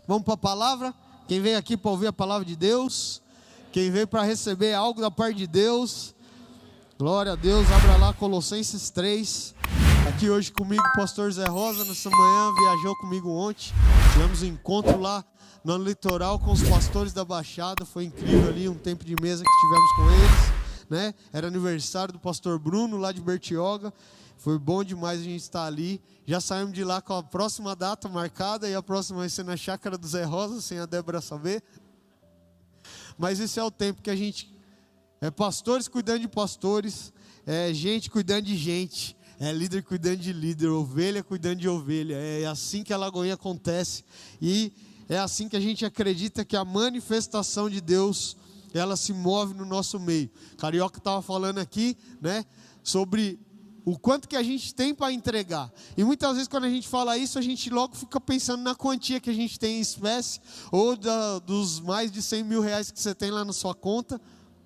Vamos para a palavra? Quem veio aqui para ouvir a palavra de Deus? Quem veio para receber algo da parte de Deus? Glória a Deus, abra lá Colossenses 3. Aqui hoje comigo o pastor Zé Rosa, nessa manhã, viajou comigo ontem. Tivemos um encontro lá no litoral com os pastores da Baixada. Foi incrível ali, um tempo de mesa que tivemos com eles, né? Era aniversário do pastor Bruno, lá de Bertioga. Foi bom demais a gente estar ali. Já saímos de lá com a próxima data marcada, e a próxima vai ser na chácara do Zé Rosa, sem a Débora saber. Mas esse é o tempo que a gente... É pastores cuidando de pastores, é gente cuidando de gente, é líder cuidando de líder, ovelha cuidando de ovelha. É assim que a Lagoinha acontece. E é assim que a gente acredita que a manifestação de Deus, ela se move no nosso meio. Carioca estava falando aqui, né, sobre o quanto que a gente tem para entregar. E muitas vezes quando a gente fala isso, a gente logo fica pensando na quantia que a gente tem em espécie, ou dos mais de 100 mil reais que você tem lá na sua conta.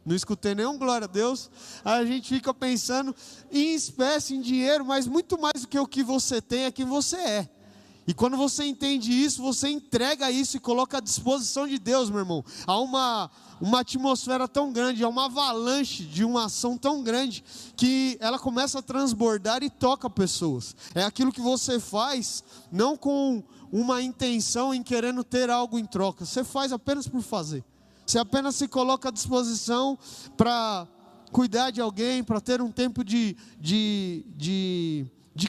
Não escutei nenhum glória a Deus. A gente fica pensando em espécie, em dinheiro, mas muito mais do que o que você tem é quem você é. E quando você entende isso, você entrega isso e coloca à disposição de Deus, meu irmão. Há uma atmosfera tão grande, há uma avalanche de uma ação tão grande, que ela começa a transbordar e toca pessoas. É aquilo que você faz, não com uma intenção em querendo ter algo em troca. Você faz apenas por fazer. Você apenas se coloca à disposição para cuidar de alguém, para ter um tempo de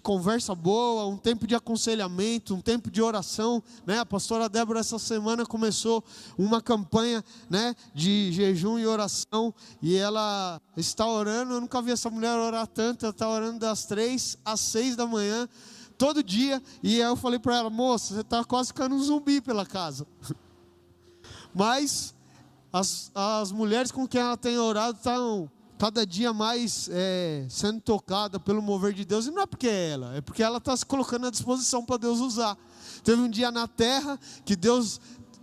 conversa boa, um tempo de aconselhamento, um tempo de oração, né? A pastora Débora essa semana começou uma campanha, né, de jejum e oração, e ela está orando. Eu nunca vi essa mulher orar tanto. Ela está orando das 3 às 6 da manhã, todo dia. E aí eu falei para ela: moça, você está quase ficando um zumbi pela casa. Mas as mulheres com quem ela tem orado estão cada dia mais sendo tocada pelo mover de Deus. E não é porque é ela, é porque ela está se colocando à disposição para Deus usar. Teve um dia na terra que Deus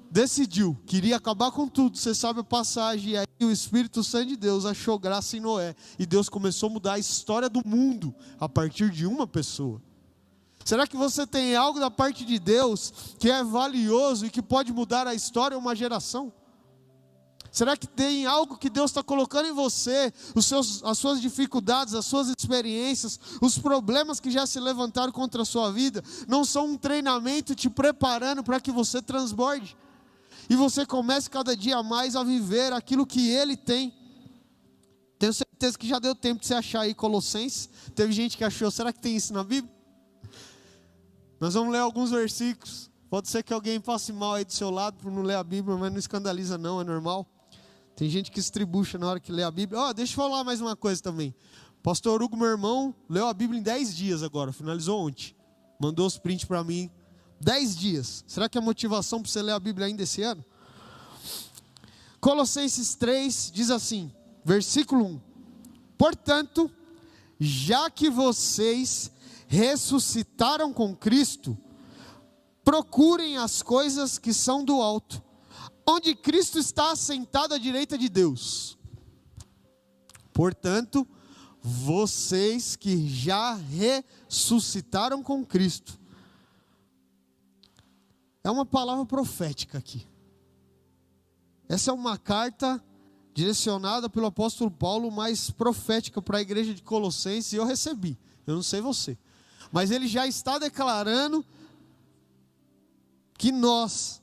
decidiu que iria acabar com tudo. Você sabe a passagem. E aí o Espírito Santo de Deus achou graça em Noé, e Deus começou a mudar a história do mundo a partir de uma pessoa. Será que você tem algo da parte de Deus que é valioso e que pode mudar a história de uma geração? Será que tem algo que Deus está colocando em você, as suas dificuldades, as suas experiências, os problemas que já se levantaram contra a sua vida, não são um treinamento te preparando para que você transborde? E você comece cada dia mais a viver aquilo que Ele tem. Tenho certeza que já deu tempo de você achar aí Colossenses. Teve gente que achou, será que tem isso na Bíblia? Nós vamos ler alguns versículos. Pode ser que alguém passe mal aí do seu lado por não ler a Bíblia, mas não escandaliza não, é normal. Tem gente que estribucha na hora que lê a Bíblia. Deixa eu falar mais uma coisa também. Pastor Hugo, meu irmão, leu a Bíblia em 10 dias agora, finalizou ontem. Mandou os prints para mim. 10 dias. Será que é motivação para você ler a Bíblia ainda esse ano? Colossenses 3 diz assim, versículo 1. Portanto, já que vocês ressuscitaram com Cristo, procurem as coisas que são do alto, onde Cristo está assentado à direita de Deus. Portanto, vocês que já ressuscitaram com Cristo. É uma palavra profética aqui. Essa é uma carta direcionada pelo apóstolo Paulo, mais profética para a igreja de Colossenses, e eu recebi. Eu não sei você, mas ele já está declarando que nós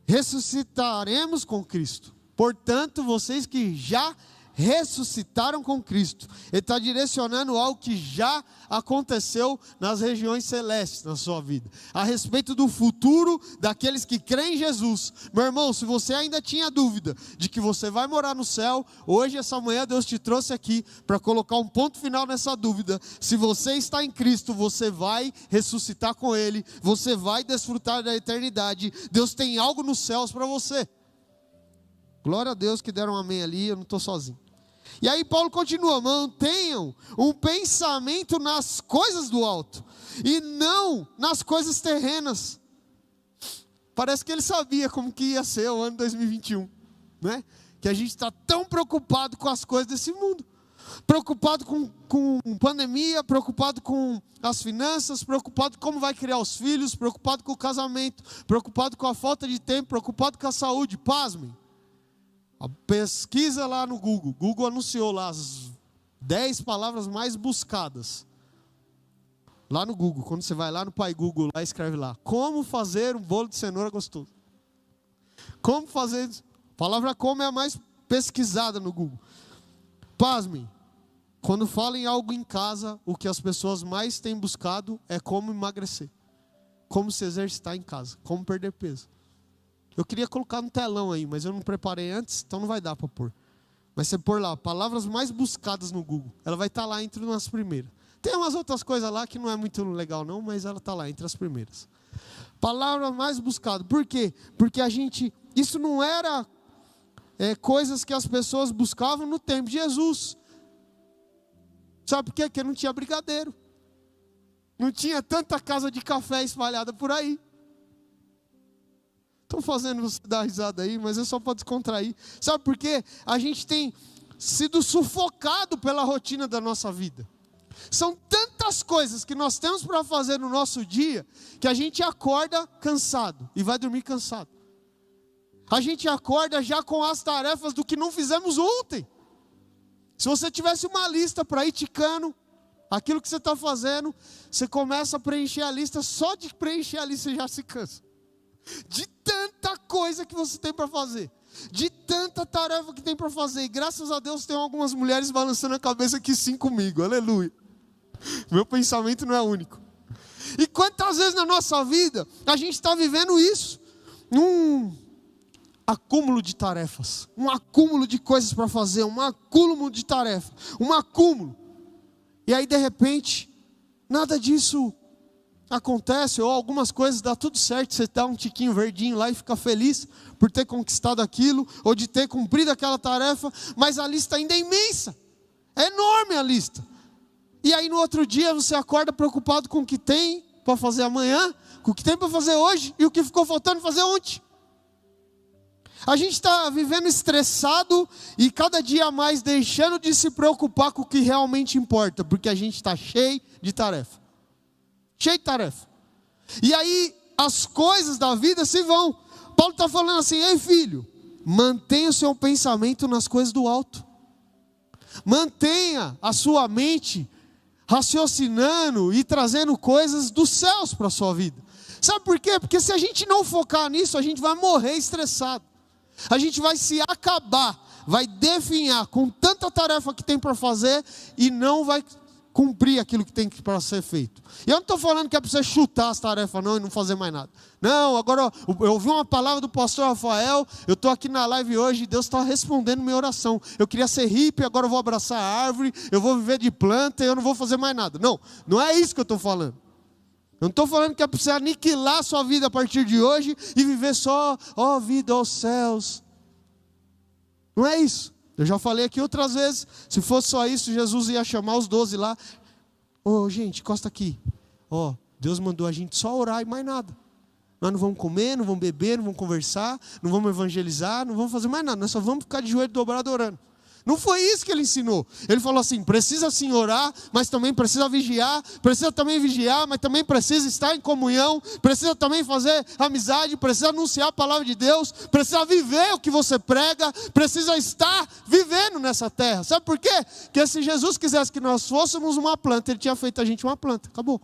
ressuscitaremos com Cristo. Portanto, vocês que já ressuscitaram com Cristo. Ele está direcionando algo que já aconteceu nas regiões celestes na sua vida, a respeito do futuro daqueles que creem em Jesus. Meu irmão, se você ainda tinha dúvida de que você vai morar no céu, hoje, essa manhã, Deus te trouxe aqui para colocar um ponto final nessa dúvida. Se você está em Cristo, você vai ressuscitar com Ele, você vai desfrutar da eternidade. Deus tem algo nos céus para você. Glória a Deus que deram um amém ali, eu não estou sozinho. E aí Paulo continua: mantenham um pensamento nas coisas do alto, e não nas coisas terrenas. Parece que ele sabia como que ia ser o ano 2021, né? Que a gente está tão preocupado com as coisas desse mundo. preocupado com pandemia, preocupado com as finanças, preocupado com como vai criar os filhos, preocupado com o casamento, preocupado com a falta de tempo, preocupado com a saúde. Pasmem. A pesquisa lá no Google anunciou lá as 10 palavras mais buscadas. Lá no Google, quando você vai lá no Pai Google, lá escreve lá, como fazer um bolo de cenoura gostoso. Como fazer, a palavra como é a mais pesquisada no Google. Pasmem, quando falam em algo em casa, o que as pessoas mais têm buscado é como emagrecer. Como se exercitar em casa, como perder peso. Eu queria colocar no telão aí, mas eu não preparei antes, então não vai dar para pôr. Mas você pôr lá, palavras mais buscadas no Google, ela vai estar lá entre as primeiras. Tem umas outras coisas lá que não é muito legal não, mas ela está lá entre as primeiras. Palavra mais buscada. Por quê? Porque isso não era coisas que as pessoas buscavam no tempo de Jesus. Sabe por quê? Porque não tinha brigadeiro. Não tinha tanta casa de café espalhada por aí. Estou fazendo você dar risada aí, mas é só para descontrair. Sabe por quê? A gente tem sido sufocado pela rotina da nossa vida. São tantas coisas que nós temos para fazer no nosso dia, que a gente acorda cansado e vai dormir cansado. A gente acorda já com as tarefas do que não fizemos ontem. Se você tivesse uma lista para ir ticando, aquilo que você está fazendo, você começa a preencher a lista, só de preencher a lista você já se cansa. De tanta coisa que você tem para fazer, de tanta tarefa que tem para fazer. E graças a Deus tem algumas mulheres balançando a cabeça aqui sim comigo, aleluia. Meu pensamento não é único. E quantas vezes na nossa vida a gente está vivendo isso? Acúmulo de tarefas, um acúmulo de coisas para fazer, um acúmulo de tarefas, um acúmulo. E aí de repente, nada disso acontece, ou algumas coisas dá tudo certo, você dá um tiquinho verdinho lá e fica feliz por ter conquistado aquilo, ou de ter cumprido aquela tarefa, mas a lista ainda é imensa, é enorme a lista. E aí no outro dia você acorda preocupado com o que tem para fazer amanhã, com o que tem para fazer hoje, e o que ficou faltando fazer ontem. A gente está vivendo estressado e cada dia mais deixando de se preocupar com o que realmente importa, porque a gente está cheio de tarefa. Cheio de tarefa. E aí as coisas da vida se vão. Paulo está falando assim: ei filho, mantenha o seu pensamento nas coisas do alto. Mantenha a sua mente raciocinando e trazendo coisas dos céus para a sua vida. Sabe por quê? Porque se a gente não focar nisso, a gente vai morrer estressado. A gente vai se acabar, vai definhar com tanta tarefa que tem para fazer e não vai cumprir aquilo que tem para ser feito. E eu não estou falando que é para você chutar as tarefas não e não fazer mais nada. Não, agora eu ouvi uma palavra do pastor Rafael, eu estou aqui na live hoje e Deus está respondendo minha oração. Eu queria ser hippie, agora eu vou abraçar a árvore, eu vou viver de planta e eu não vou fazer mais nada. Não, não é isso que eu estou falando. Eu não estou falando que é para você aniquilar a sua vida a partir de hoje e viver só, ó vida, ó céus. Não é isso. Eu já falei aqui outras vezes, se fosse só isso, Jesus ia chamar os 12 lá. Ô gente, encosta aqui. Ó, Deus mandou a gente só orar e mais nada. Nós não vamos comer, não vamos beber, não vamos conversar, não vamos evangelizar, não vamos fazer mais nada. Nós só vamos ficar de joelho dobrado orando. Não foi isso que ele ensinou. Ele falou assim, precisa sim orar, mas também precisa vigiar, mas também precisa estar em comunhão, precisa também fazer amizade, precisa anunciar a palavra de Deus, precisa viver o que você prega, precisa estar vivendo nessa terra. Sabe por quê? Porque se Jesus quisesse que nós fôssemos uma planta, Ele tinha feito a gente uma planta, acabou.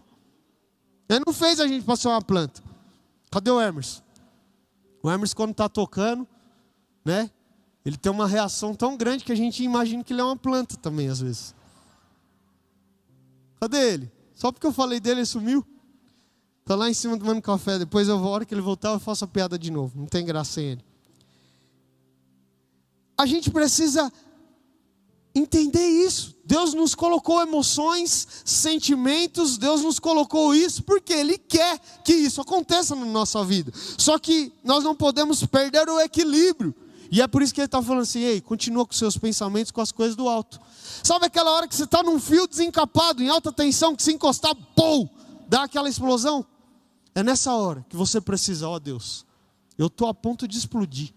Ele não fez a gente para ser uma planta. Cadê o Hermes? O Hermes quando está tocando, né? Ele tem uma reação tão grande que a gente imagina que ele é uma planta também, às vezes. Cadê ele? Só porque eu falei dele, ele sumiu. Está lá em cima tomando café. Depois a hora que ele voltar, eu faço a piada de novo. Não tem graça sem ele. A gente precisa entender isso. Deus nos colocou emoções, sentimentos. Deus nos colocou isso porque Ele quer que isso aconteça na nossa vida. Só que nós não podemos perder o equilíbrio. E é por isso que ele está falando assim, ei, continua com seus pensamentos com as coisas do alto. Sabe aquela hora que você está num fio desencapado, em alta tensão, que se encostar, pum, dá aquela explosão? É nessa hora que você precisa, ó Deus, eu estou a ponto de explodir.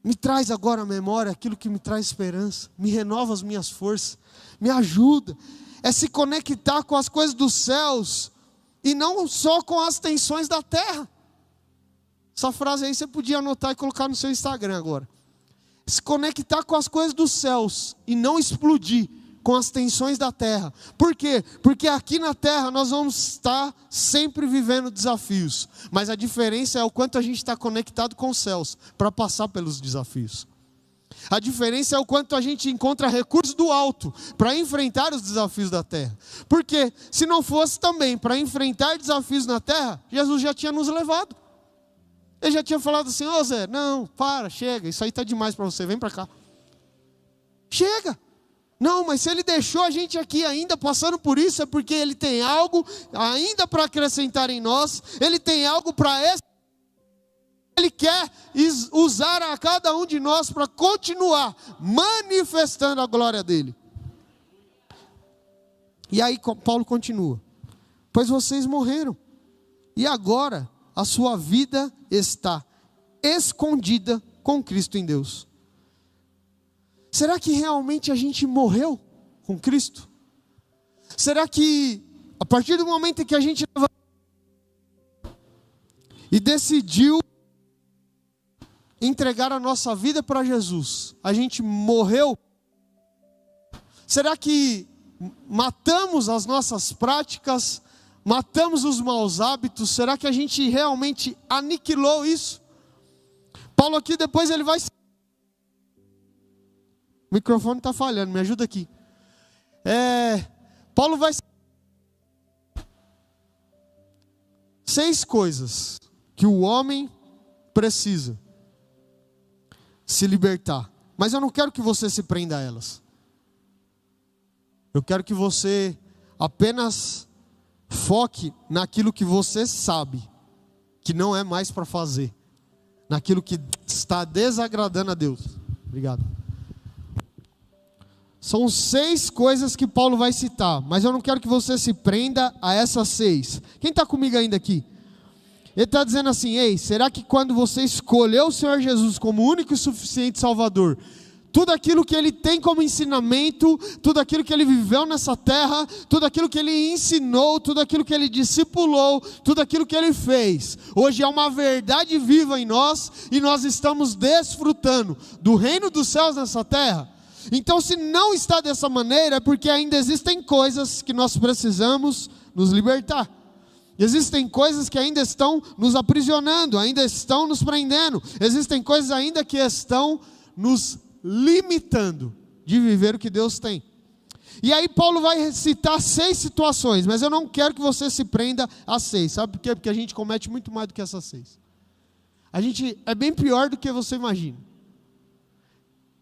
Me traz agora à memória aquilo que me traz esperança, me renova as minhas forças, me ajuda. É se conectar com as coisas dos céus e não só com as tensões da terra. Essa frase aí você podia anotar e colocar no seu Instagram agora. Se conectar com as coisas dos céus e não explodir com as tensões da terra. Por quê? Porque aqui na terra nós vamos estar sempre vivendo desafios, mas a diferença é o quanto a gente está conectado com os céus para passar pelos desafios. A diferença é o quanto a gente encontra recursos do alto para enfrentar os desafios da terra. Porque se não fosse também para enfrentar desafios na terra, Jesus já tinha nos levado. Ele já tinha falado assim: ô Zé, não, para, chega, isso aí está demais para você, vem para cá. Chega. Não, mas se ele deixou a gente aqui ainda passando por isso, é porque ele tem algo ainda para acrescentar em nós, ele tem algo para esse. Ele quer usar a cada um de nós para continuar manifestando a glória dele. E aí Paulo continua: pois vocês morreram, e agora a sua vida está escondida com Cristo em Deus. Será que realmente a gente morreu com Cristo? Será que a partir do momento em que a gente e decidiu entregar a nossa vida para Jesus, a gente morreu? Será que matamos as nossas práticas, matamos os maus hábitos? Será que a gente realmente aniquilou isso? Paulo aqui depois ele vai... O microfone está falhando, me ajuda aqui. Paulo vai... 6 coisas que o homem precisa se libertar. Mas eu não quero que você se prenda a elas. Eu quero que você apenas foque naquilo que você sabe que não é mais para fazer, naquilo que está desagradando a Deus. Obrigado. São 6 coisas que Paulo vai citar, mas eu não quero que você se prenda a essas 6. Quem está comigo ainda aqui? Ele está dizendo assim: ei, será que quando você escolheu o Senhor Jesus como único e suficiente Salvador, tudo aquilo que Ele tem como ensinamento, tudo aquilo que Ele viveu nessa terra, tudo aquilo que Ele ensinou, tudo aquilo que Ele discipulou, tudo aquilo que Ele fez, hoje é uma verdade viva em nós, e nós estamos desfrutando do reino dos céus nessa terra? Então, se não está dessa maneira, é porque ainda existem coisas que nós precisamos nos libertar. Existem coisas que ainda estão nos aprisionando, ainda estão nos prendendo. Existem coisas ainda que estão nos limitando de viver o que Deus tem. E aí Paulo vai citar 6 situações, mas eu não quero que você se prenda a 6. Sabe por quê? Porque a gente comete muito mais do que essas 6. A gente é bem pior do que você imagina.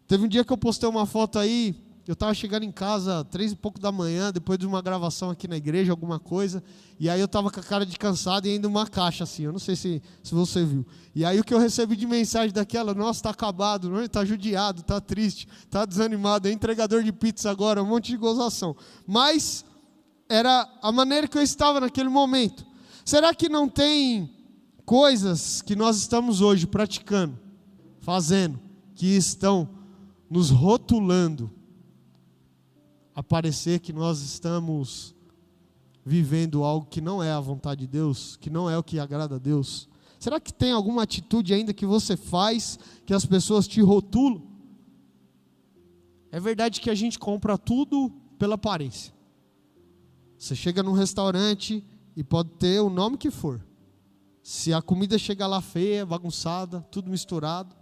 Teve um dia que eu postei uma foto aí, eu estava chegando em casa 3 e pouco da manhã, depois de uma gravação aqui na igreja, alguma coisa, e aí eu estava com a cara de cansado e ainda uma caixa assim, eu não sei se você viu. E aí o que eu recebi de mensagem daquela: nossa, está acabado, está judiado, está triste, está desanimado, é entregador de pizza agora, um monte de gozação. Mas era a maneira que eu estava naquele momento. Será que não tem coisas que nós estamos hoje praticando, fazendo, que estão nos rotulando a parecer que nós estamos vivendo algo que não é a vontade de Deus, que não é o que agrada a Deus? Será que tem alguma atitude ainda que você faz que as pessoas te rotulam? É verdade que a gente compra tudo pela aparência. Você chega num restaurante e pode ter o nome que for. Se a comida chega lá feia, bagunçada, tudo misturado,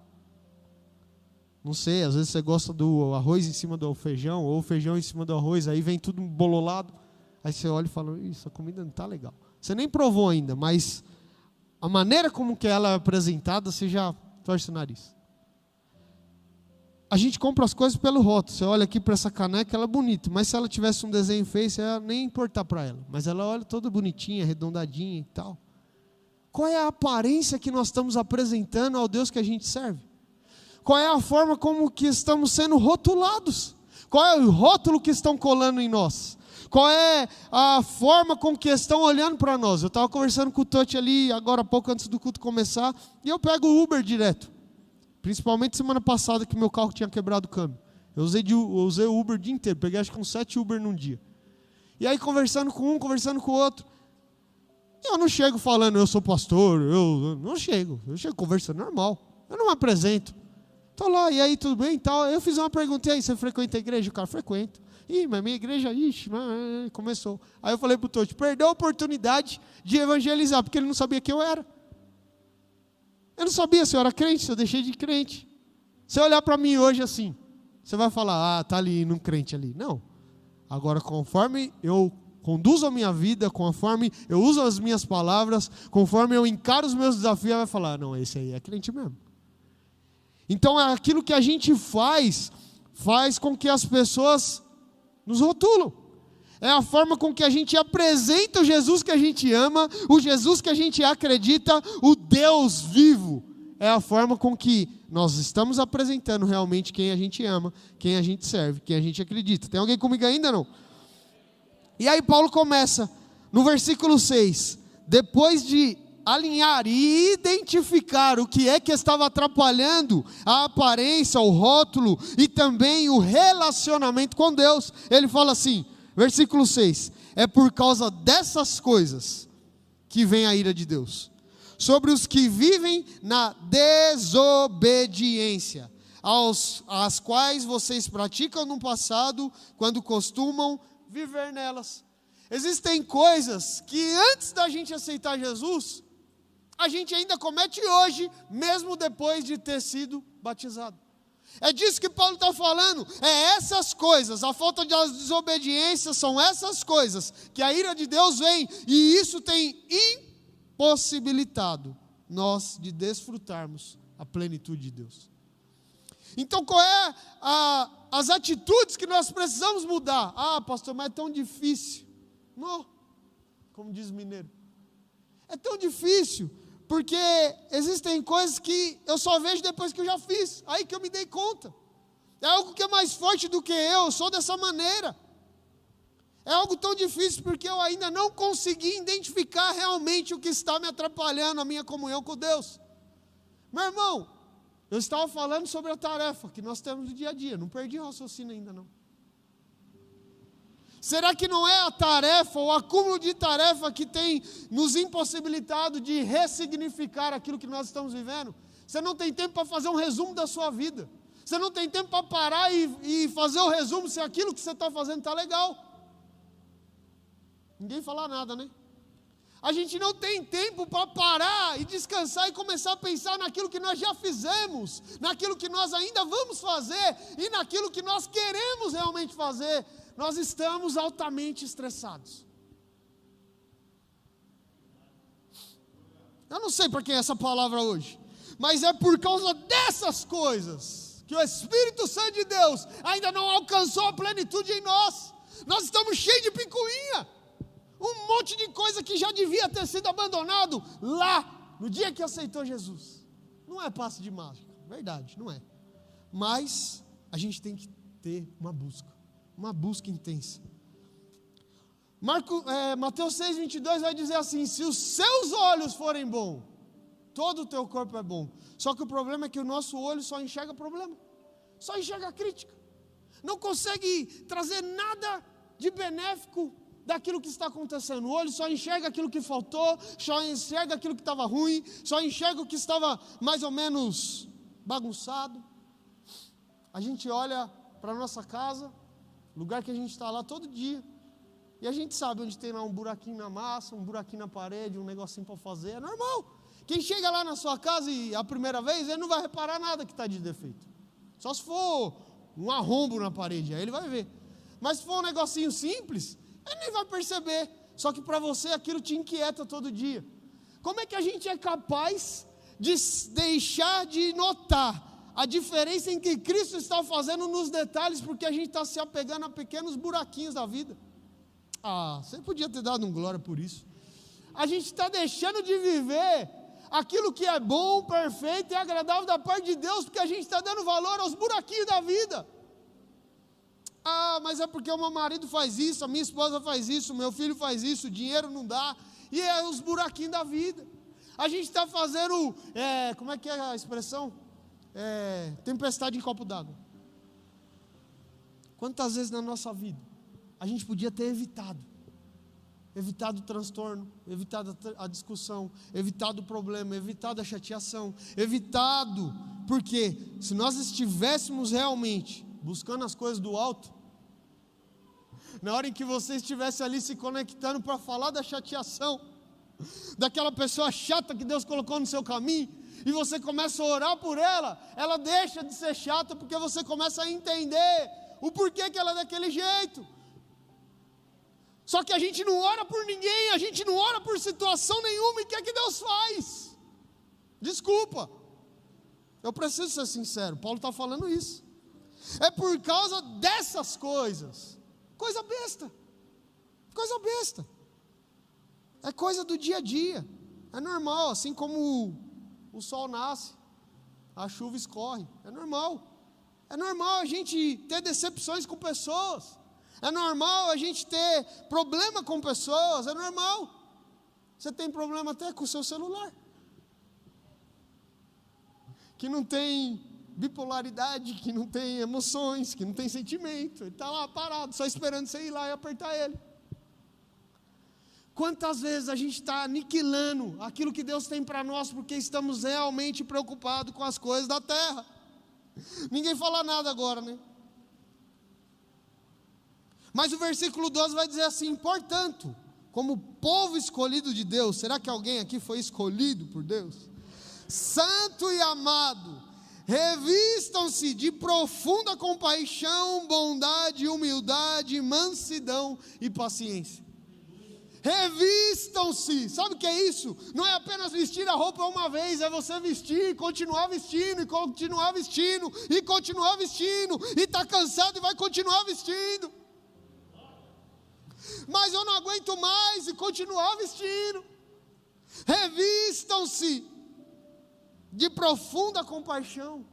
não sei, às vezes você gosta do arroz em cima do feijão, ou o feijão em cima do arroz, aí vem tudo bololado, aí você olha e fala: isso, a comida não está legal. Você nem provou ainda, mas a maneira como que ela é apresentada, você já torce o nariz. A gente compra as coisas pelo rótulo. Você olha aqui para essa caneca, ela é bonita, mas se ela tivesse um desenho feio, você ia nem importar para ela. Mas ela olha toda bonitinha, arredondadinha e tal. Qual é a aparência que nós estamos apresentando ao Deus que a gente serve? Qual é a forma como que estamos sendo rotulados? Qual é o rótulo que estão colando em nós? Qual é a forma com que estão olhando para nós? Eu estava conversando com o Totti ali agora há pouco, antes do culto começar, e eu pego o Uber direto. principalmente semana passada que meu carro tinha quebrado o câmbio. Eu usei o Uber o dia inteiro, peguei acho que uns 7 Uber num dia. E aí conversando com um, conversando com o outro. Eu não chego falando, eu sou pastor, eu chego conversando normal. Eu não me apresento. Estou lá, e aí, tudo bem e tal. Eu fiz uma pergunta, e aí, você frequenta a igreja? O cara, frequento. Ih, mas minha igreja, começou. Aí eu falei para o Totti, perdeu a oportunidade de evangelizar, porque ele não sabia quem eu era. Eu não sabia se eu era crente, se eu deixei de crente. Se eu olhar para mim hoje assim, você vai falar, tá ali, num crente ali. Não. Agora, conforme eu conduzo a minha vida, conforme eu uso as minhas palavras, conforme eu encaro os meus desafios, vai falar, não, esse aí é crente mesmo. Então, aquilo que a gente faz com que as pessoas nos rotulam. É a forma com que a gente apresenta o Jesus que a gente ama, o Jesus que a gente acredita, o Deus vivo. É a forma com que nós estamos apresentando realmente quem a gente ama, quem a gente serve, quem a gente acredita. Tem alguém comigo ainda não? E aí Paulo começa no versículo 6, depois de alinhar e identificar o que é que estava atrapalhando a aparência, o rótulo e também o relacionamento com Deus, ele fala assim, versículo 6, é por causa dessas coisas que vem a ira de Deus, sobre os que vivem na desobediência, às quais vocês praticam no passado, quando costumam viver nelas. Existem coisas que antes da gente aceitar Jesus, a gente ainda comete hoje, mesmo depois de ter sido batizado. É disso que Paulo está falando, é essas coisas, a falta de desobediência são essas coisas, que a ira de Deus vem, e isso tem impossibilitado nós de desfrutarmos a plenitude de Deus. Então qual é as atitudes que nós precisamos mudar? Ah, pastor, mas é tão difícil. Não, como diz o mineiro. É tão difícil, porque existem coisas que eu só vejo depois que eu já fiz, aí que eu me dei conta. É algo que é mais forte do que eu sou dessa maneira. É algo tão difícil porque eu ainda não consegui identificar realmente o que está me atrapalhando a minha comunhão com Deus. Meu irmão, eu estava falando sobre a tarefa que nós temos no dia a dia, não perdi o raciocínio ainda não. Será que não é a tarefa, o acúmulo de tarefa que tem nos impossibilitado de ressignificar aquilo que nós estamos vivendo? Você não tem tempo para fazer um resumo da sua vida. Você não tem tempo para parar e fazer o resumo se aquilo que você está fazendo está legal. Ninguém fala nada, né? A gente não tem tempo para parar e descansar e começar a pensar naquilo que nós já fizemos, naquilo que nós ainda vamos fazer e naquilo que nós queremos realmente fazer. Nós estamos altamente estressados. Eu não sei para quem é essa palavra hoje, mas é por causa dessas coisas que o Espírito Santo de Deus ainda não alcançou a plenitude em nós. Nós estamos cheios de picuinha, um monte de coisa que já devia ter sido abandonado lá, no dia que aceitou Jesus. Não é passe de mágica, verdade, não é. Mas a gente tem que ter uma busca intensa. Mateus 6:22 vai dizer assim: se os seus olhos forem bons, todo o teu corpo é bom. Só que o problema é que o nosso olho só enxerga problema, só enxerga crítica, não consegue trazer nada de benéfico daquilo que está acontecendo. O olho só enxerga aquilo que faltou, só enxerga aquilo que estava ruim, só enxerga o que estava mais ou menos bagunçado. A gente olha para a nossa casa, lugar que a gente está lá todo dia, e a gente sabe onde tem lá um buraquinho na massa, um buraquinho na parede, um negocinho para fazer, é normal. Quem chega lá na sua casa e a primeira vez, ele não vai reparar nada que está de defeito, só se for um arrombo na parede, aí ele vai ver. Mas se for um negocinho simples, ele nem vai perceber, só que para você aquilo te inquieta todo dia. Como é que a gente é capaz de deixar de notar a diferença em que Cristo está fazendo nos detalhes, porque a gente está se apegando a pequenos buraquinhos da vida? Ah, você podia ter dado um glória por isso. A gente está deixando de viver aquilo que é bom, perfeito e agradável da parte de Deus, porque a gente está dando valor aos buraquinhos da vida. Ah, mas é porque o meu marido faz isso, a minha esposa faz isso, o meu filho faz isso, o dinheiro não dá, e é os buraquinhos da vida. A gente está fazendo, como é que é a expressão? tempestade em copo d'água. Quantas vezes na nossa vida a gente podia ter evitado o transtorno, evitado a discussão, evitado o problema, evitado a chateação, porque se nós estivéssemos realmente buscando as coisas do alto, na hora em que você estivesse ali se conectando para falar da chateação, daquela pessoa chata que Deus colocou no seu caminho, e você começa a orar por ela, ela deixa de ser chata, porque você começa a entender o porquê que ela é daquele jeito. Só que a gente não ora por ninguém, a gente não ora por situação nenhuma, e o que é que Deus faz? Desculpa, eu preciso ser sincero, Paulo está falando isso. É por causa dessas coisas, coisa besta, é coisa do dia a dia, é normal, assim como o sol nasce, a chuva escorre, é normal a gente ter decepções com pessoas, é normal a gente ter problema com pessoas, é normal. Você tem problema até com o seu celular, que não tem bipolaridade, que não tem emoções, que não tem sentimento. Ele está lá parado, só esperando você ir lá e apertar ele. Quantas vezes a gente está aniquilando aquilo que Deus tem para nós, porque estamos realmente preocupados com as coisas da terra. Ninguém fala nada agora, né? Mas o versículo 12 vai dizer assim: portanto, como povo escolhido de Deus, será que alguém aqui foi escolhido por Deus? Santo e amado, revistam-se de profunda compaixão, bondade, humildade, mansidão e paciência. Revistam-se, sabe o que é isso? Não é apenas vestir a roupa uma vez, é você vestir, continuar vestindo, e continuar vestindo, e continuar vestindo, e está cansado e vai continuar vestindo. Mas eu não aguento mais, e continuar vestindo. Revistam-se de profunda compaixão.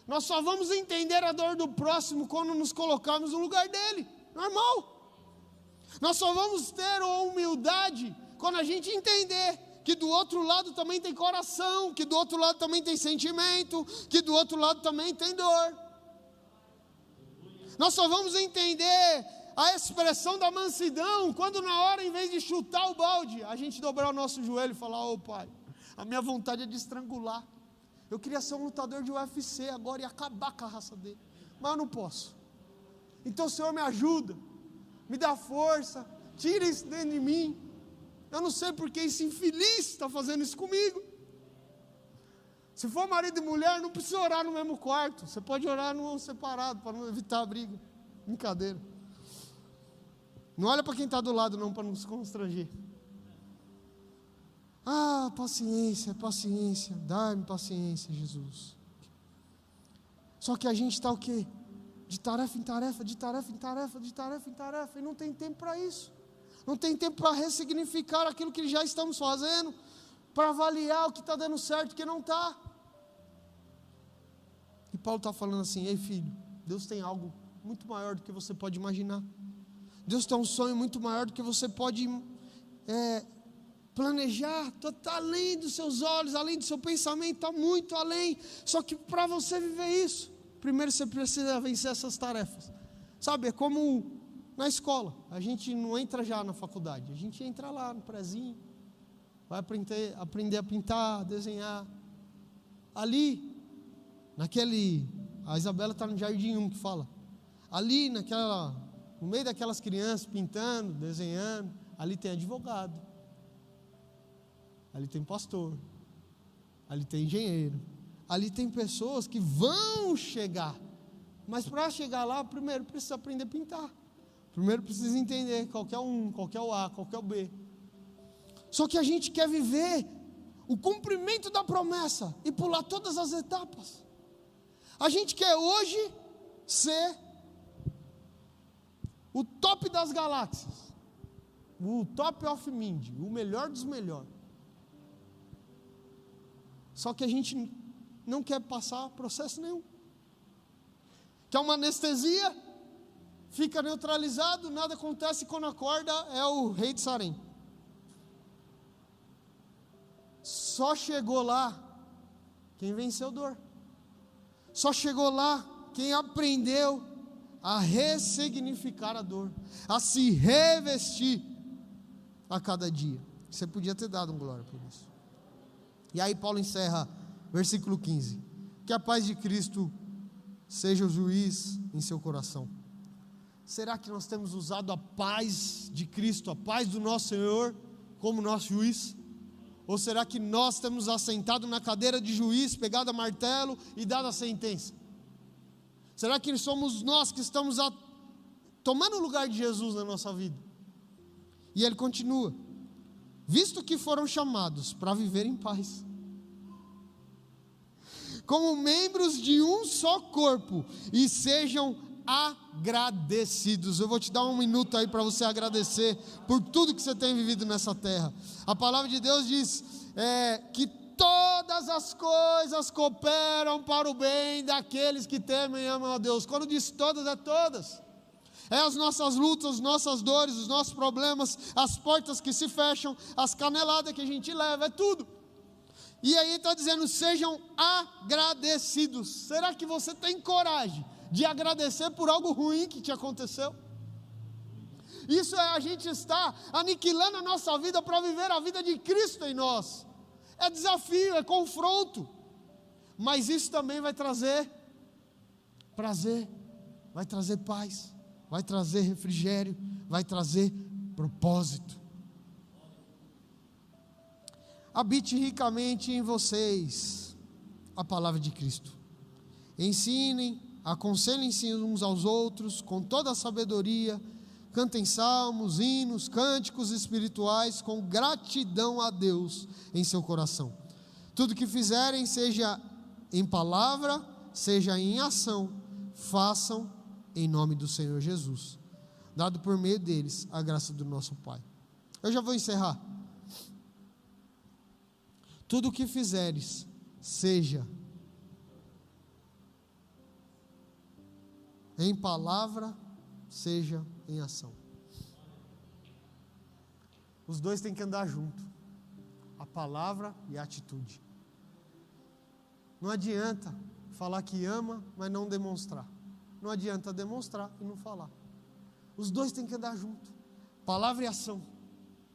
Nós só vamos entender a dor do próximo quando nos colocarmos no lugar dele, normal. Nós só vamos ter a humildade quando a gente entender que do outro lado também tem coração, que do outro lado também tem sentimento, que do outro lado também tem dor. Nós só vamos entender a expressão da mansidão quando na hora, em vez de chutar o balde, a gente dobrar o nosso joelho e falar: ô Pai, a minha vontade é de estrangular. Eu queria ser um lutador de UFC agora e acabar com a raça dele, mas eu não posso. Então o Senhor me ajuda, me dá força, tira isso dentro de mim. Eu não sei porque esse infeliz está fazendo isso comigo. Se for marido e mulher, não precisa orar no mesmo quarto. Você pode orar num separado, para não evitar a briga. Brincadeira. Não olha para quem está do lado não, para não se constranger. Ah, paciência, dá-me paciência, Jesus. Só que a gente está o quê? De tarefa em tarefa, e não tem tempo para isso. Não tem tempo para ressignificar aquilo que já estamos fazendo, para avaliar o que está dando certo e o que não está. E Paulo está falando assim: ei filho, Deus tem algo muito maior do que você pode imaginar. Deus tem um sonho muito maior do que você pode planejar, está além dos seus olhos, além do seu pensamento, está muito além. Só que para você viver isso, primeiro você precisa vencer essas tarefas. Sabe, é como na escola, a gente não entra já na faculdade, a gente entra lá no prézinho, vai aprender a pintar, desenhar. Ali, a Isabela está no Jardim 1 que fala, ali no meio daquelas crianças pintando, desenhando, ali tem advogado, ali tem pastor, ali tem engenheiro, ali tem pessoas que vão chegar, mas para chegar lá, primeiro precisa aprender a pintar, primeiro precisa entender qual que é o 1, qual que é o A, qual que é o B. Só que a gente quer viver o cumprimento da promessa e pular todas as etapas. A gente quer hoje ser o top das galáxias, o top of mind, o melhor dos melhores. Só que a gente não quer passar processo nenhum. Quer uma anestesia, fica neutralizado, nada acontece, quando acorda é o rei de Sarém. Só chegou lá quem venceu dor. Só chegou lá quem aprendeu a ressignificar a dor, a se revestir a cada dia. Você podia ter dado um glória por isso. E aí Paulo encerra, versículo 15: que a paz de Cristo seja o juiz em seu coração. Será que nós temos usado a paz de Cristo, a paz do nosso Senhor, como nosso juiz? Ou será que nós temos assentado na cadeira de juiz, pegado a martelo e dado a sentença? Será que somos nós que estamos tomando o lugar de Jesus na nossa vida? E ele continua: visto que foram chamados para viver em paz, como membros de um só corpo, e sejam agradecidos. Eu vou te dar um minuto aí para você agradecer por tudo que você tem vivido nessa terra. A palavra de Deus diz que todas as coisas cooperam para o bem daqueles que temem e amam a Deus. Quando diz todas, é todas. É as nossas lutas, as nossas dores, os nossos problemas, as portas que se fecham, as caneladas que a gente leva, é tudo. E aí está dizendo: sejam agradecidos. Será que você tem coragem de agradecer por algo ruim que te aconteceu? Isso é a gente estar aniquilando a nossa vida para viver a vida de Cristo em nós. É desafio, é confronto, mas isso também vai trazer prazer, vai trazer paz, vai trazer refrigério, vai trazer propósito. Habite ricamente em vocês a palavra de Cristo. Ensinem, aconselhem-se uns aos outros com toda a sabedoria. Cantem salmos, hinos, cânticos espirituais com gratidão a Deus em seu coração. Tudo que fizerem, seja em palavra, seja em ação, façam em nome do Senhor Jesus, dado por meio deles a graça do nosso Pai. Eu já vou encerrar. Tudo o que fizeres, seja em palavra, seja em ação. Os dois têm que andar junto, a palavra e a atitude. Não adianta falar que ama, mas não demonstrar. Não adianta demonstrar e não falar. Os dois têm que andar junto, palavra e ação.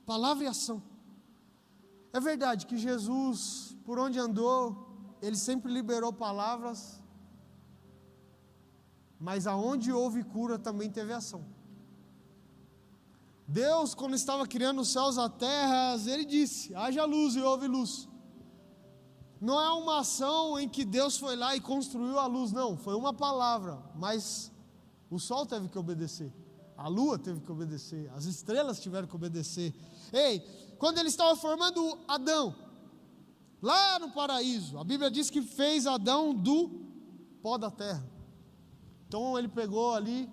Palavra e ação. É verdade que Jesus, por onde andou, ele sempre liberou palavras, mas aonde houve cura também teve ação. Deus, quando estava criando os céus e a terra, ele disse: haja luz, e houve luz. Não é uma ação em que Deus foi lá e construiu a luz, não, foi uma palavra, mas o sol teve que obedecer, a lua teve que obedecer, as estrelas tiveram que obedecer. Ei, quando ele estava formando Adão, lá no paraíso, a Bíblia diz que fez Adão do pó da terra. Então ele pegou ali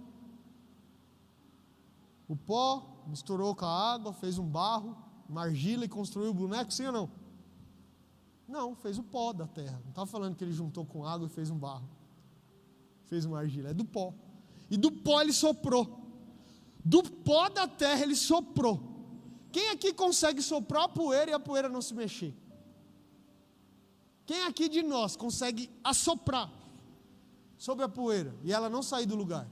o pó, misturou com a água, fez um barro, uma argila e construiu o boneco, sim ou não? Não, fez o pó da terra. Não estava falando que ele juntou com água e fez um barro, fez uma argila, é do pó. E do pó ele soprou. Do pó da terra ele soprou. Quem aqui consegue soprar a poeira e a poeira não se mexer? Quem aqui de nós consegue assoprar sobre a poeira e ela não sair do lugar?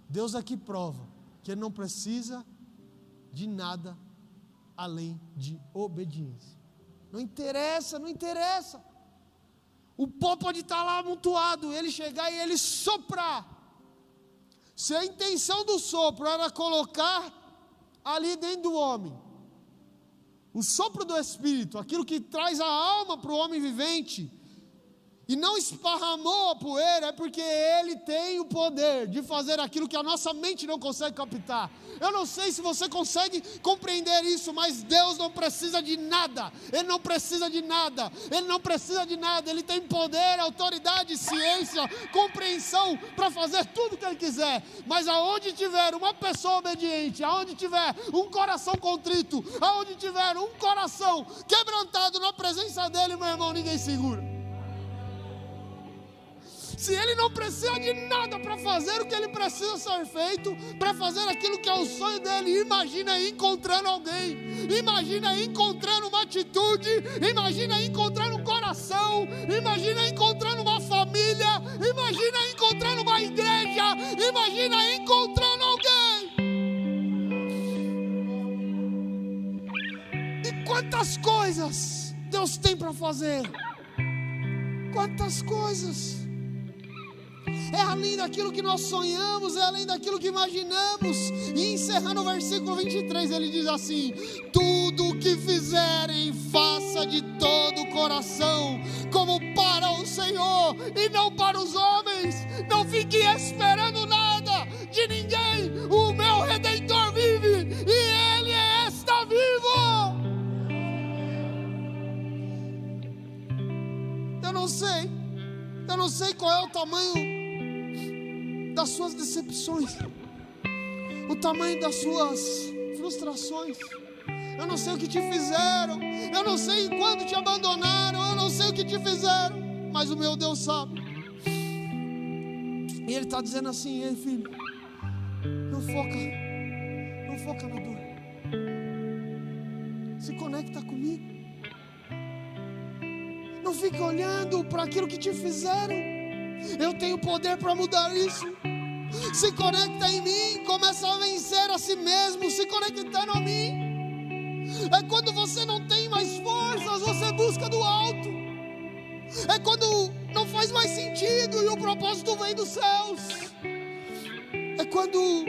Deus aqui prova que ele não precisa de nada além de obediência. Não interessa, não interessa. O pó pode estar lá amontoado, ele chegar e ele soprar. Se a intenção do sopro era colocar ali dentro do homem o sopro do Espírito, aquilo que traz a alma para o homem vivente, e não esparramou a poeira, é porque ele tem o poder de fazer aquilo que a nossa mente não consegue captar. Eu não sei se você consegue compreender isso, mas Deus não precisa de nada, Ele não precisa de nada, Ele não precisa de nada, Ele tem poder, autoridade, ciência, compreensão para fazer tudo o que Ele quiser. Mas aonde tiver uma pessoa obediente, aonde tiver um coração contrito, aonde tiver um coração quebrantado na presença dEle, meu irmão, ninguém segura. Se ele não precisa de nada para fazer o que ele precisa ser feito, para fazer aquilo que é o sonho dele, imagina aí encontrando alguém, imagina aí encontrando uma atitude, imagina aí encontrando um coração, imagina aí encontrando uma família, imagina aí encontrando uma igreja, imagina aí encontrando alguém. E quantas coisas Deus tem para fazer, quantas coisas. É além daquilo que nós sonhamos, é além daquilo que imaginamos. E encerrando o versículo 23, ele diz assim: tudo o que fizerem, faça de todo o coração, como para o Senhor e não para os homens. Não fique esperando nada de ninguém. O meu Redentor vive e Ele está vivo. Eu não sei qual é o tamanho das suas decepções, o tamanho das suas frustrações. Eu não sei o que te fizeram, eu não sei quando te abandonaram, eu não sei o que te fizeram, mas o meu Deus sabe. E Ele está dizendo assim: ei filho, não foca na dor, se conecta comigo. Não fique olhando para aquilo que te fizeram. Eu tenho poder para mudar isso. Se conecta em mim, começa a vencer a si mesmo, se conectando a mim. É quando você não tem mais forças, você busca do alto. É quando não faz mais sentido e o propósito vem dos céus. É quando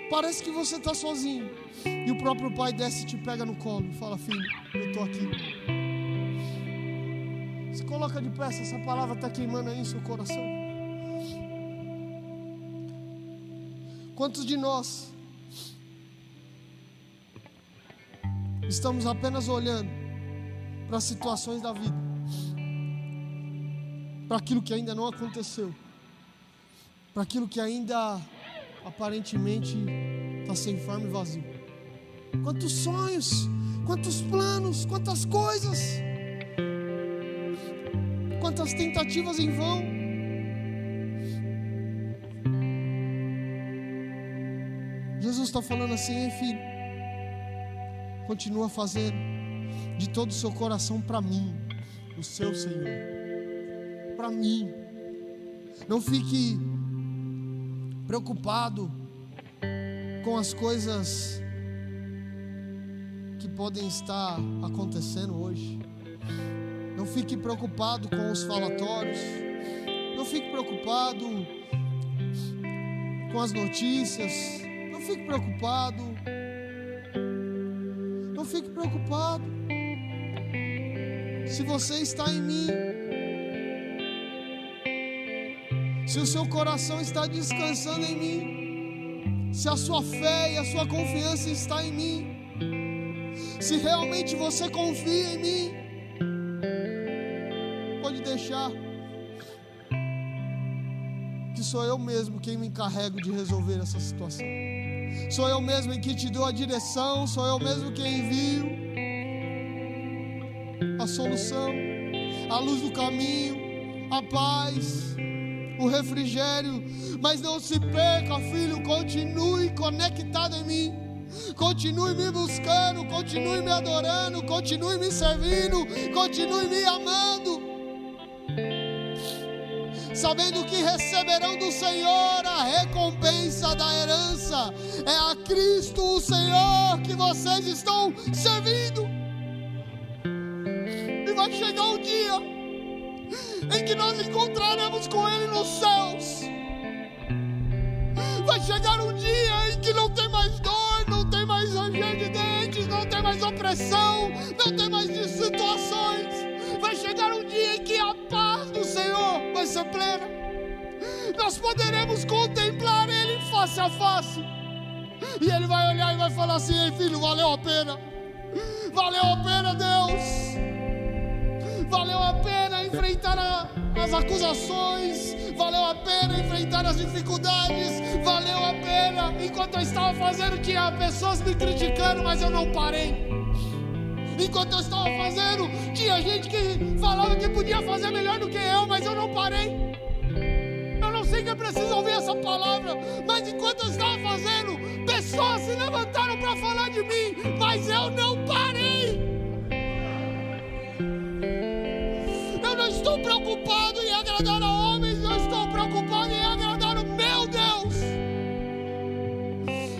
parece que você está sozinho e o próprio Pai desce e te pega no colo e fala: filho, eu estou aqui. Se coloca de pé, se essa palavra está queimando aí em seu coração. Quantos de nós estamos apenas olhando para as situações da vida, para aquilo que ainda não aconteceu, para aquilo que ainda aparentemente está sem forma e vazio? Quantos sonhos, quantos planos, quantas coisas, quantas tentativas em vão. Jesus está falando assim: ei filho, continua fazendo de todo o seu coração para mim, o seu Senhor, para mim. Não fique preocupado com as coisas que podem estar acontecendo hoje. Não fique preocupado com os falatórios. Não fique preocupado com as notícias. Não fique preocupado. Não fique preocupado. Se você está em mim, se o seu coração está descansando em mim, se a sua fé e a sua confiança está em mim, se realmente você confia em mim, pode deixar que sou eu mesmo quem me encarrego de resolver essa situação. Sou eu mesmo em que te dou a direção, sou eu mesmo quem envio a solução, a luz do caminho, a paz, o refrigério. Mas não se perca, filho, continue conectado em mim, continue me buscando, continue me adorando, continue me servindo, continue me amando, sabendo que receberão do Senhor a recompensa da herança. É a Cristo o Senhor que vocês estão servindo. E vai chegar um dia em que nós encontraremos com Ele nos céus. Vai chegar um dia em que não tem mais dor, não tem mais ranger de dentes, não tem mais opressão, não tem mais situações. Vai chegar um dia em que a paz do Senhor vai ser plena. Nós poderemos contemplar Ele face a face. E Ele vai olhar e vai falar assim: ei filho, valeu a pena. Valeu a pena, Deus. Valeu a pena enfrentar as acusações. Valeu a pena enfrentar as dificuldades. Valeu a pena. Enquanto eu estava fazendo, tinha pessoas me criticando, mas eu não parei. Enquanto eu estava fazendo, tinha gente que falava que podia fazer melhor do que eu, mas eu não parei. sei que precisa ouvir essa palavra, mas enquanto eu estava fazendo, pessoas se levantaram para falar de mim, mas eu não parei. Eu não estou preocupado em agradar a homens, eu estou preocupado em agradar o meu Deus.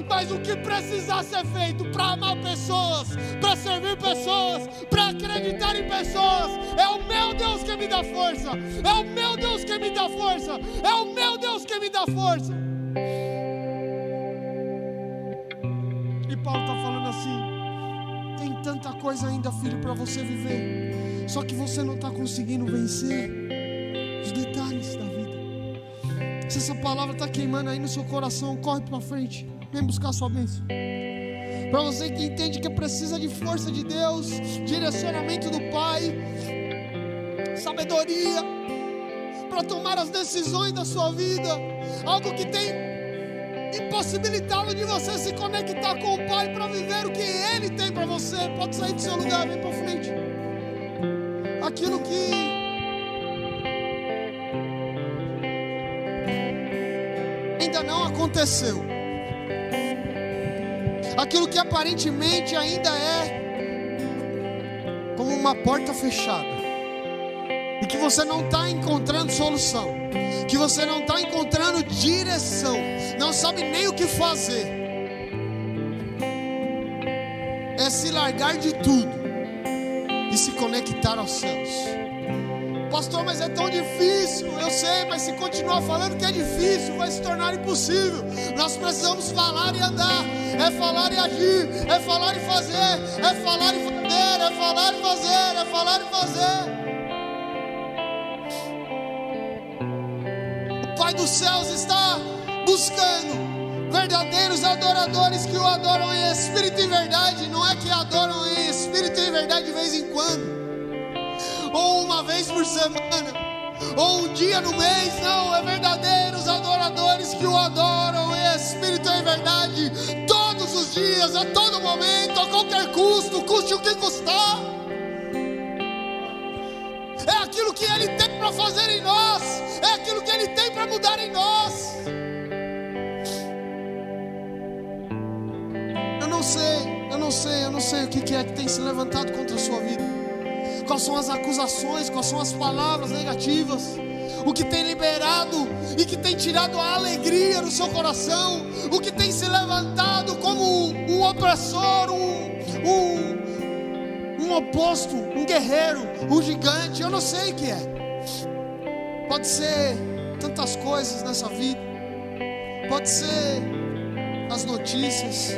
Mas o que precisar ser feito para amar pessoas, para servir pessoas, para acreditar em pessoas, é o meu Deus que me dá força, é o meu Deus que me dá força, é o meu Deus que me dá força. E Paulo está falando assim: tem tanta coisa ainda, filho, para você viver, só que você não está conseguindo vencer os detalhes da vida. Se essa palavra está queimando aí no seu coração, corre para frente, vem buscar a sua bênção. Para você que entende que precisa de força de Deus, direcionamento do Pai, sabedoria para tomar as decisões da sua vida, algo que tem impossibilitado de você se conectar com o Pai para viver o que Ele tem para você, pode sair do seu lugar, vem para frente. Aquilo que ainda não aconteceu, aquilo que aparentemente ainda é como uma porta fechada, e que você não está encontrando solução, que você não está encontrando direção, não sabe nem o que fazer, é se largar de tudo e se conectar aos céus. Pastor, mas é tão difícil. Eu sei, mas se continuar falando que é difícil, vai se tornar impossível. Nós precisamos falar e andar, é falar e agir, é falar e fazer, é falar e fazer, é falar e fazer, é falar e fazer. O Pai dos céus está buscando verdadeiros adoradores que o adoram em espírito e verdade. Não é que adoram em espírito e verdade de vez em quando, ou uma vez por semana, ou um dia no mês. Não, é verdadeiros adoradores que o adoram em espírito e verdade, todos os dias, a todo momento, a qualquer custo, custe o que custar. É aquilo que Ele tem para fazer em nós, é aquilo que Ele tem para mudar em nós. Eu não sei o que é que tem se levantado contra a sua vida. Quais são as acusações, quais são as palavras negativas, o que tem liberado e que tem tirado a alegria do seu coração, o que tem se levantado como um opressor, um oposto, um guerreiro, um gigante. Eu não sei o que é. Pode ser tantas coisas nessa vida, pode ser as notícias,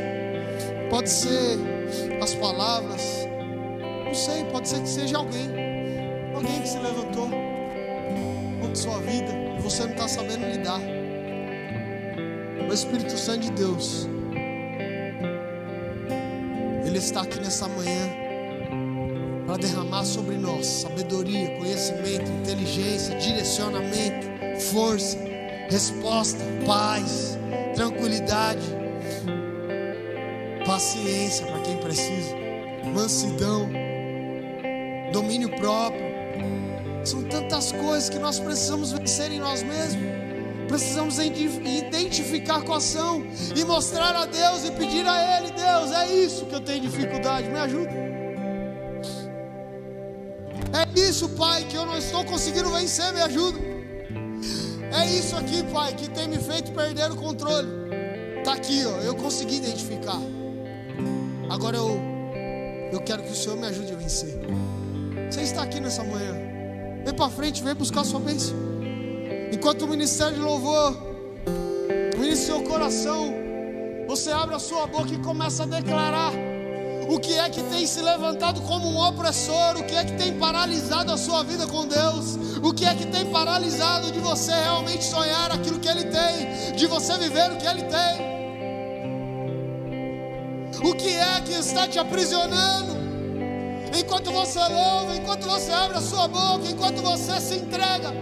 pode ser as palavras, não sei, pode ser que seja alguém que se levantou contra sua vida e você não está sabendo lidar. O Espírito Santo de Deus, Ele está aqui nessa manhã para derramar sobre nós sabedoria, conhecimento, inteligência, direcionamento, força, resposta, paz, tranquilidade, paciência para quem precisa, mansidão, domínio próprio. São tantas coisas que nós precisamos vencer em nós mesmos. Precisamos identificar quais são e mostrar a Deus e pedir a Ele: Deus, é isso que eu tenho dificuldade, me ajuda. É isso, Pai, que eu não estou conseguindo vencer, me ajuda. É isso aqui, Pai, que tem me feito perder o controle. Está aqui, ó, eu consegui identificar. Agora eu quero que o Senhor me ajude a vencer. Você está aqui nessa manhã, vem para frente, vem buscar a sua bênção. Enquanto o ministério de louvor ministra seu coração, você abre a sua boca e começa a declarar o que é que tem se levantado como um opressor, o que é que tem paralisado a sua vida com Deus, o que é que tem paralisado de você realmente sonhar aquilo que Ele tem, de você viver o que Ele tem. O que é que está te aprisionando? Enquanto você louva, enquanto você abre a sua boca, enquanto você se entrega,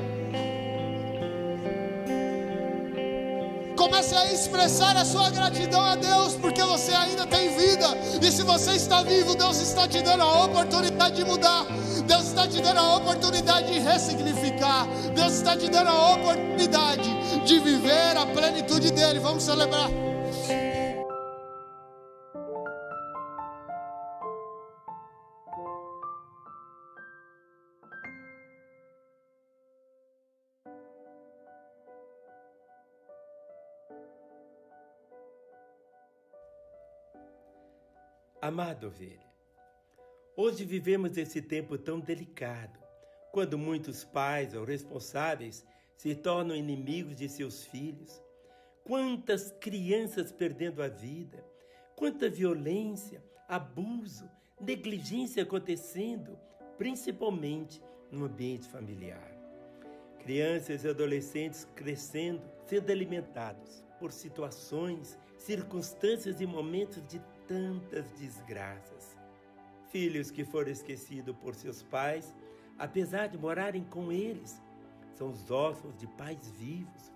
comece a expressar a sua gratidão a Deus, porque você ainda tem vida. E se você está vivo, Deus está te dando a oportunidade de mudar. Deus está te dando a oportunidade de ressignificar. Deus está te dando a oportunidade de viver a plenitude dele. Vamos celebrar. Amada ovelha, hoje vivemos esse tempo tão delicado, quando muitos pais ou responsáveis se tornam inimigos de seus filhos. Quantas crianças perdendo a vida, quanta violência, abuso, negligência acontecendo, principalmente no ambiente familiar. Crianças e adolescentes crescendo, sendo alimentados por situações, circunstâncias e momentos de tantas desgraças. Filhos que foram esquecidos por seus pais, apesar de morarem com eles, são os órfãos de pais vivos.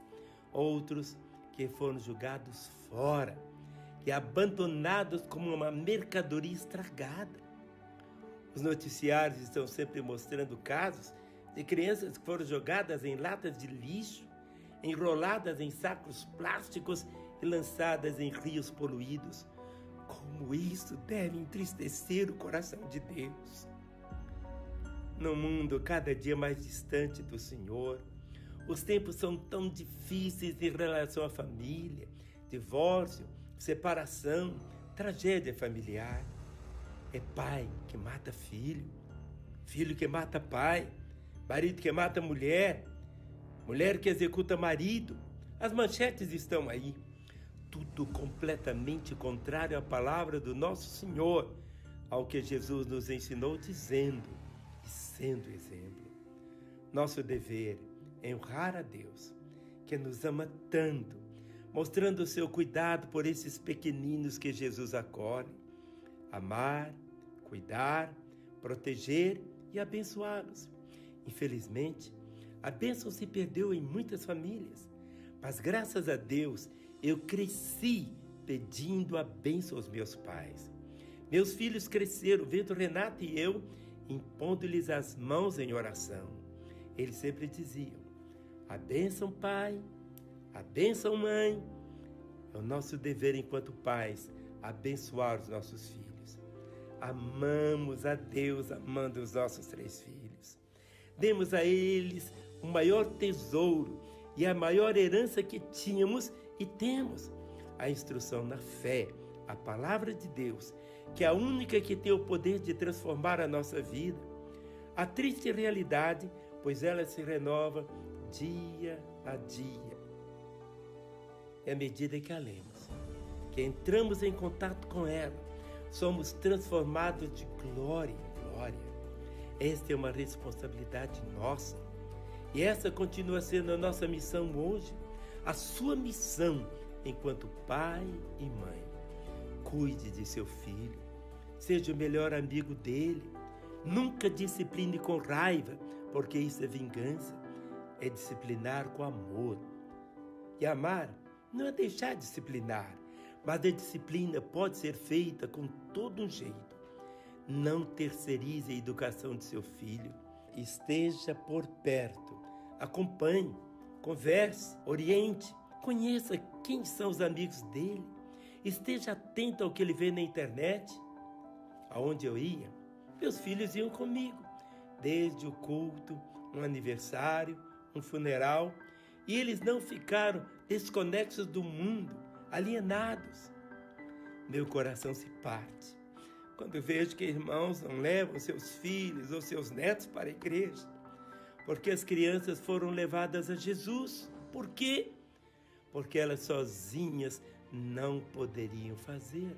Outros que foram jogados fora e abandonados como uma mercadoria estragada. Os noticiários estão sempre mostrando casos de crianças que foram jogadas em latas de lixo, enroladas em sacos plásticos e lançadas em rios poluídos. Como isso deve entristecer o coração de Deus. No mundo cada dia mais distante do Senhor, os tempos são tão difíceis em relação à família, divórcio, separação, tragédia familiar. É pai que mata filho, filho que mata pai, marido que mata mulher, mulher que executa marido. As manchetes estão aí. Tudo completamente contrário à palavra do nosso Senhor, ao que Jesus nos ensinou dizendo e sendo exemplo. Nosso dever é honrar a Deus, que nos ama tanto, mostrando o seu cuidado por esses pequeninos que Jesus acolhe. Amar, cuidar, proteger e abençoá-los. Infelizmente, a bênção se perdeu em muitas famílias, mas graças a Deus, eu cresci pedindo a bênção aos meus pais. Meus filhos cresceram vendo Renato e eu impondo-lhes as mãos em oração. Eles sempre diziam: a bênção pai, a bênção mãe. É o nosso dever enquanto pais abençoar os nossos filhos. Amamos a Deus amando os nossos 3 filhos. Demos a eles o maior tesouro e a maior herança que tínhamos e temos, a instrução na fé, a palavra de Deus, que é a única que tem o poder de transformar a nossa vida. A triste realidade, pois ela se renova dia a dia. E à medida que a lemos, que entramos em contato com ela, somos transformados de glória em glória. Esta é uma responsabilidade nossa. E essa continua sendo a nossa missão hoje, a sua missão enquanto pai e mãe. Cuide de seu filho, seja o melhor amigo dele. Nunca discipline com raiva, porque isso é vingança. É disciplinar com amor. E amar não é deixar de disciplinar, mas a disciplina pode ser feita com todo um jeito. Não terceirize a educação de seu filho. Esteja por perto, acompanhe, converse, oriente, conheça quem são os amigos dele. Esteja atento ao que ele vê na internet. Aonde eu ia, meus filhos iam comigo, desde o culto, um aniversário, um funeral, e eles não ficaram desconexos do mundo, alienados. Meu coração se parte quando vejo que irmãos não levam seus filhos ou seus netos para a igreja, porque as crianças foram levadas a Jesus. Por quê? Porque elas sozinhas não poderiam fazer.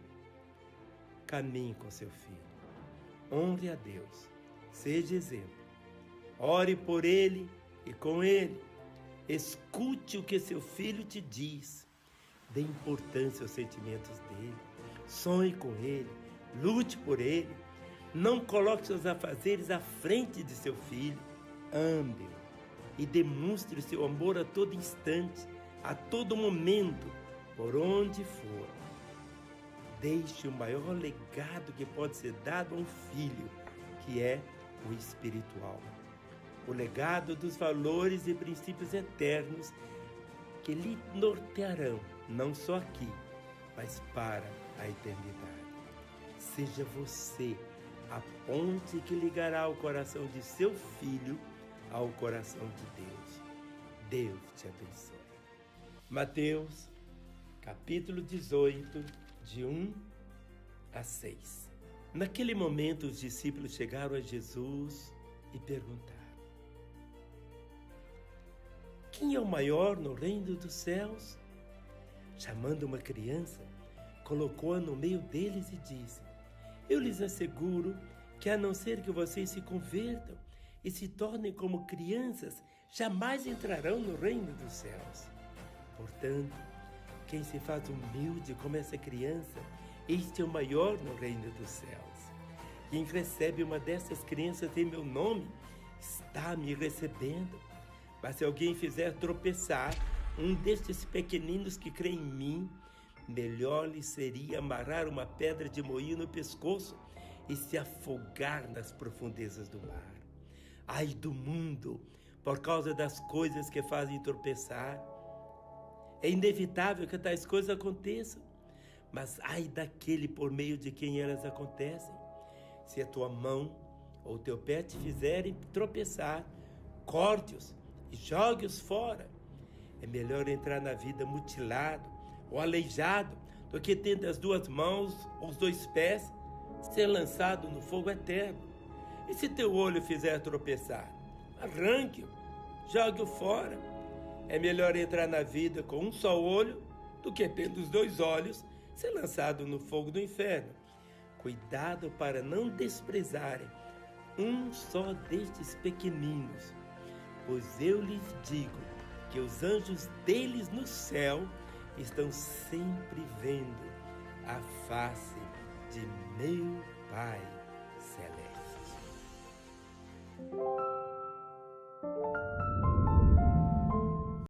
Caminhe com seu filho, honre a Deus, seja exemplo, ore por ele e com ele, escute o que seu filho te diz, dê importância aos sentimentos dele, sonhe com ele, lute por ele, não coloque seus afazeres à frente de seu filho, ame-o e demonstre seu amor a todo instante, a todo momento, por onde for. Deixe o maior legado que pode ser dado a um filho, que é o espiritual, o legado dos valores e princípios eternos que lhe nortearão, não só aqui, mas para a eternidade. Seja você a ponte que ligará o coração de seu filho ao coração de Deus. Deus te abençoe. Mateus, capítulo 18, de 1 a 6. Naquele momento, os discípulos chegaram a Jesus e perguntaram: quem é o maior no reino dos céus? Chamando uma criança, colocou-a no meio deles e disse: eu lhes asseguro que, a não ser que vocês se convertam e se tornem como crianças, jamais entrarão no reino dos céus. Portanto, quem se faz humilde como essa criança, este é o maior no reino dos céus. Quem recebe uma dessas crianças em meu nome, está me recebendo. Mas se alguém fizer tropeçar um destes pequeninos que crê em mim, melhor lhe seria amarrar uma pedra de moinho no pescoço e se afogar nas profundezas do mar. Ai do mundo, por causa das coisas que fazem tropeçar. É inevitável que tais coisas aconteçam, mas ai daquele por meio de quem elas acontecem. Se a tua mão ou teu pé te fizerem tropeçar, corte-os e jogue-os fora. É melhor entrar na vida mutilado ou aleijado do que, tendo as duas mãos ou os dois pés, ser lançado no fogo eterno. E se teu olho fizer tropeçar, arranque-o, jogue-o fora. É melhor entrar na vida com um só olho do que, tendo os dois olhos, ser lançado no fogo do inferno. Cuidado para não desprezarem um só destes pequeninos, pois eu lhes digo que os anjos deles no céu estão sempre vendo a face de meu Pai Celeste.